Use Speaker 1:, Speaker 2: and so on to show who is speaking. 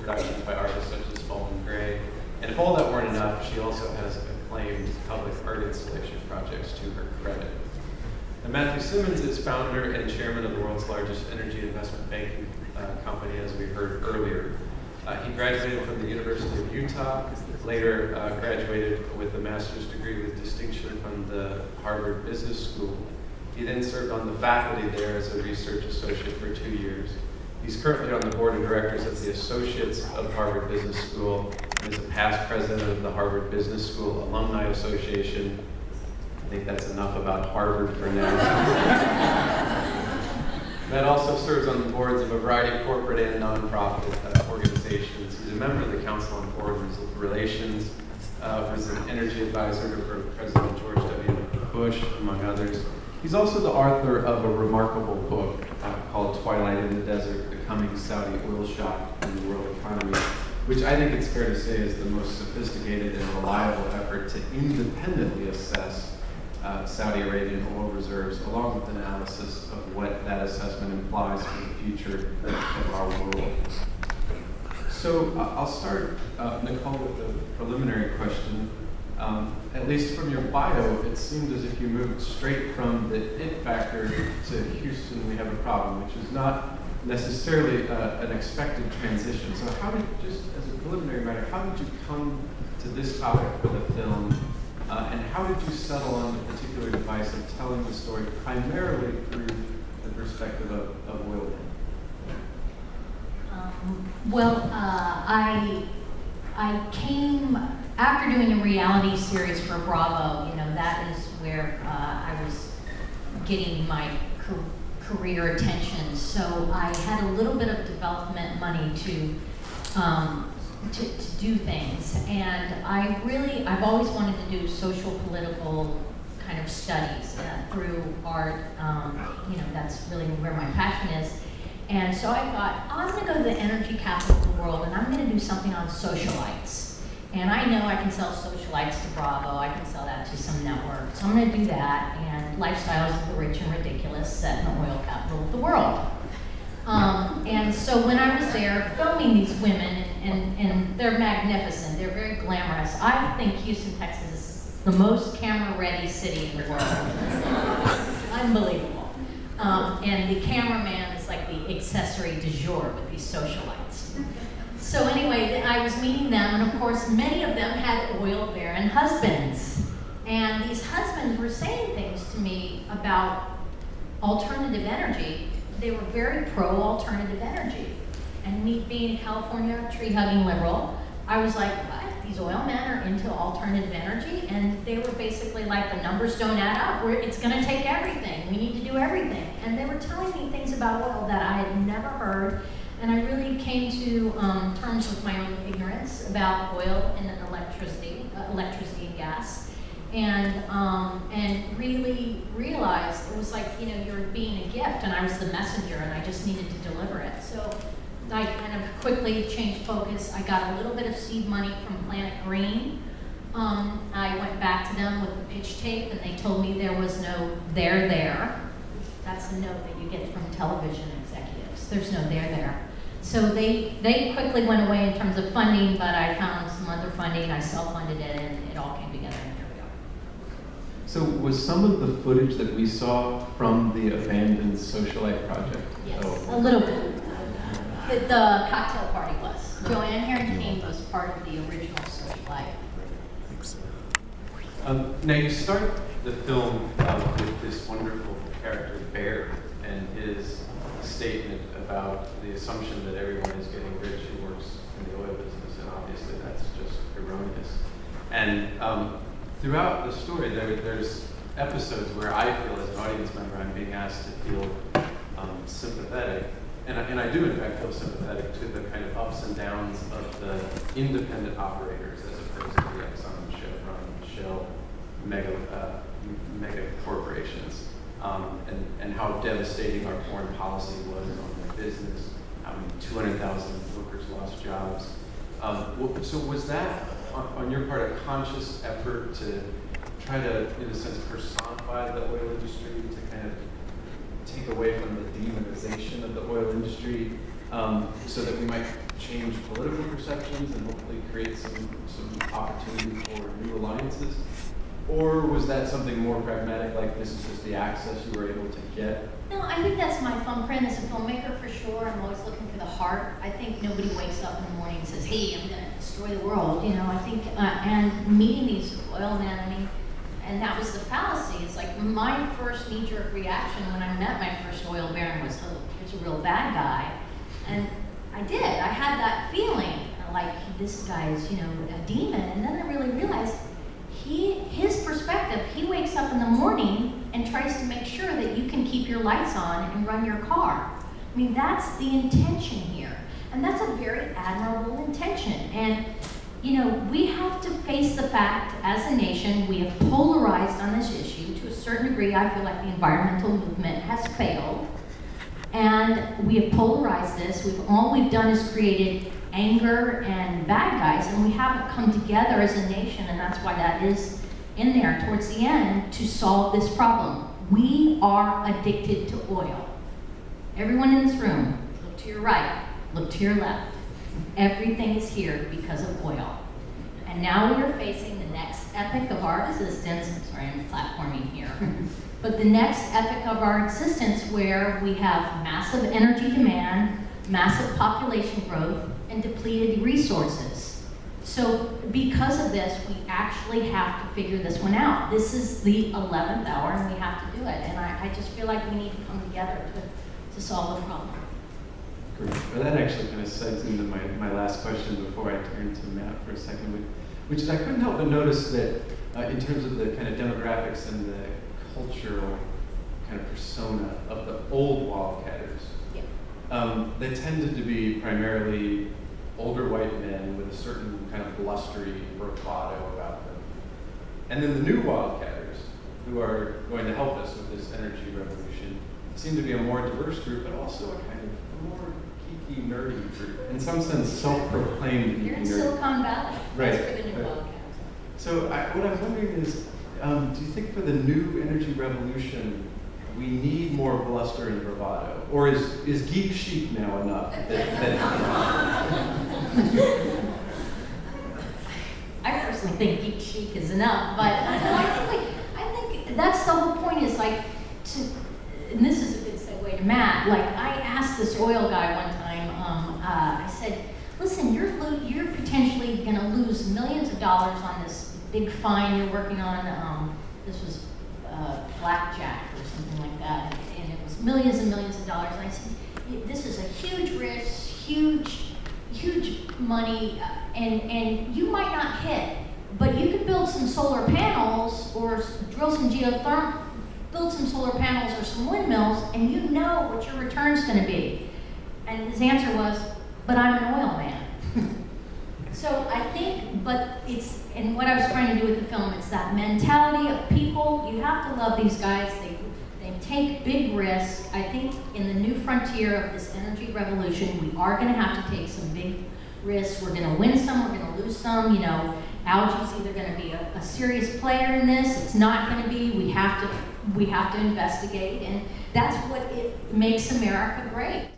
Speaker 1: productions by artists such as Baldwin Gray. And if all that weren't enough, she also has acclaimed public art installation projects to her credit. And Matthew Simmons is founder and chairman of the world's largest energy investment banking company, as we heard earlier. He graduated from the University of Utah, later graduated with a master's degree with distinction from the Harvard Business School. He then served on the faculty there as a research associate for 2 years. He's currently on the board of directors of the Associates of Harvard Business School and is a past president of the Harvard Business School Alumni Association. I think that's enough about Harvard for now. Matt also serves on the boards of a variety of corporate and nonprofit organizations. He's a member of the Council on Foreign Relations, was an energy advisor for President George W. Bush, among others. He's also the author of a remarkable book called Twilight in the Desert, the Coming Saudi Oil Shock in the World Economy, which I think it's fair to say is the most sophisticated and reliable effort to independently assess Saudi Arabian oil reserves, along with analysis of what that assessment implies for the future of our world. So I'll start, Nicole, with a preliminary question. At least from your bio, it seemed as if you moved straight from the it factor to Houston, we have a problem, which is not necessarily an expected transition. So how did, just as a preliminary matter, how did you come to this topic for the film? And how did you settle on the particular device of telling the story primarily through the perspective of oil?
Speaker 2: I came after doing a reality series for Bravo. You know, that is where I was getting my career attention. So I had a little bit of development money to do things, and I've always wanted to do social political kind of studies through art. You know, that's really where my passion is. And so I thought, I'm going to go to the energy capital of the world, and I'm going to do something on socialites. And I know I can sell socialites to Bravo. I can sell that to some network. So I'm going to do that. And Lifestyles of the Rich and Ridiculous, set in the oil capital of the world. And so when I was there filming these women, and they're magnificent, they're very glamorous. I think Houston, Texas is the most camera-ready city in the world. Unbelievable. And the cameraman is like the accessory du jour with these socialites. So anyway, I was meeting them, and of course, many of them had oil-baron husbands. And these husbands were saying things to me about alternative energy. They were very pro-alternative energy. And me being a California tree-hugging liberal, I was like, what? These oil men are into alternative energy? And they were basically like, the numbers don't add up. It's going to take everything. We need to do everything. And they were telling me things about oil that I had never heard. And I really came to terms with my own ignorance about oil and electricity and gas. And really realized it was like, you know, you're being a gift, and I was the messenger, and I just needed to deliver it. So I kind of quickly changed focus. I got a little bit of seed money from Planet Green. I went back to them with the pitch tape, and they told me there was no there there. That's the note that you get from television executives. There's no there there. So they quickly went away in terms of funding, but I found some other funding. I self-funded it, and it all came together, and here we are.
Speaker 1: So was some of the footage that we saw from the abandoned socialite project?
Speaker 2: Yes, a little bit. The cocktail party was. Joanne Harrington was part of the original socialite.
Speaker 1: Now you start the film with this wonderful character, Bear, and his statement about the assumption that everyone is getting rich who works in the oil business, and obviously that's just erroneous. And throughout the story, there's episodes where I feel as an audience member I'm being asked to feel sympathetic. And I do, in fact, feel sympathetic to the kind of ups and downs of the independent operators as opposed to the Exxon, Chevron, Shell, mega corporations, and how devastating our foreign policy was on their business, how many 200,000 workers lost jobs. So was that, on your part, a conscious effort to try to, in a sense, personify the oil industry, to kind of take away from the demonization of the oil industry, so that we might change political perceptions and hopefully create some opportunity for new alliances? Or was that something more pragmatic, like this is just the access you were able to get?
Speaker 2: No, I think that's my thumbprint as a filmmaker for sure. I'm always looking for the heart. I think nobody wakes up in the morning and says, hey, I'm going to destroy the world. You know, I think, and meeting these oil men, I mean, and that was the fallacy. It's like my first knee-jerk reaction when I met my first oil baron was, oh, here's a real bad guy. And I did. I had that feeling, like this guy's, you know, a demon. And then I really realized his perspective, he wakes up in the morning and tries to make sure that you can keep your lights on and run your car. I mean, that's the intention here. And that's a very admirable intention. And, you know, we have to face the fact as a nation, we have polarized on this issue. To a certain degree, I feel like the environmental movement has failed. And we have polarized this. All we've done is created anger and bad guys, and we haven't come together as a nation, and that's why that is in there towards the end to solve this problem. We are addicted to oil. Everyone in this room, look to your right, look to your left. Everything is here because of oil. And now we are facing the next epic of our existence. Sorry, I'm platforming here. But the next epic of our existence where we have massive energy demand, massive population growth, and depleted resources. So because of this, we actually have to figure this one out. This is the 11th hour, and we have to do it. And I just feel like we need to come together to solve the problem.
Speaker 1: Great. Well, that actually kind of segues into my last question before I turn to Matt for a second, which is I couldn't help but notice that in terms of the kind of demographics and the cultural kind of persona of the old Wildcatters, they tended to be primarily older white men with a certain kind of blustery bravado about them. And then the new Wildcatters, who are going to help us with this energy revolution, seem to be a more diverse group, but also a kind of a more geeky, nerdy group. In some sense, self-proclaimed geeky,
Speaker 2: You're in
Speaker 1: nerdy.
Speaker 2: Silicon Valley.
Speaker 1: Right.
Speaker 2: That's for the new
Speaker 1: Right.
Speaker 2: Wildcats.
Speaker 1: So what I'm wondering is, do you think for the new energy revolution, we need more bluster and bravado? Or is geek chic now enough?
Speaker 2: I personally think geek chic is enough, but I think that's the whole point is like, and this is a good segue to Matt, like I asked this oil guy one time, I said, listen, you're potentially gonna lose millions of dollars on this big fine you're working on, this was blackjack or something like that, and it was millions and millions of dollars. And I said, this is a huge risk, huge money, and you might not hit, but you could build some solar panels or drill some build some solar panels or some windmills, and you know what your return's going to be. And his answer was, but I'm an oil man. So I think, and what I was trying to do with the film, it's that mentality of people. You have to love these guys. They take big risks. I think in the new frontier of this energy revolution, we are going to have to take some big risks. We're going to win some, we're going to lose some. You know, algae's either going to be a serious player in this. It's not going to be. We have to investigate, and that's what it makes America great.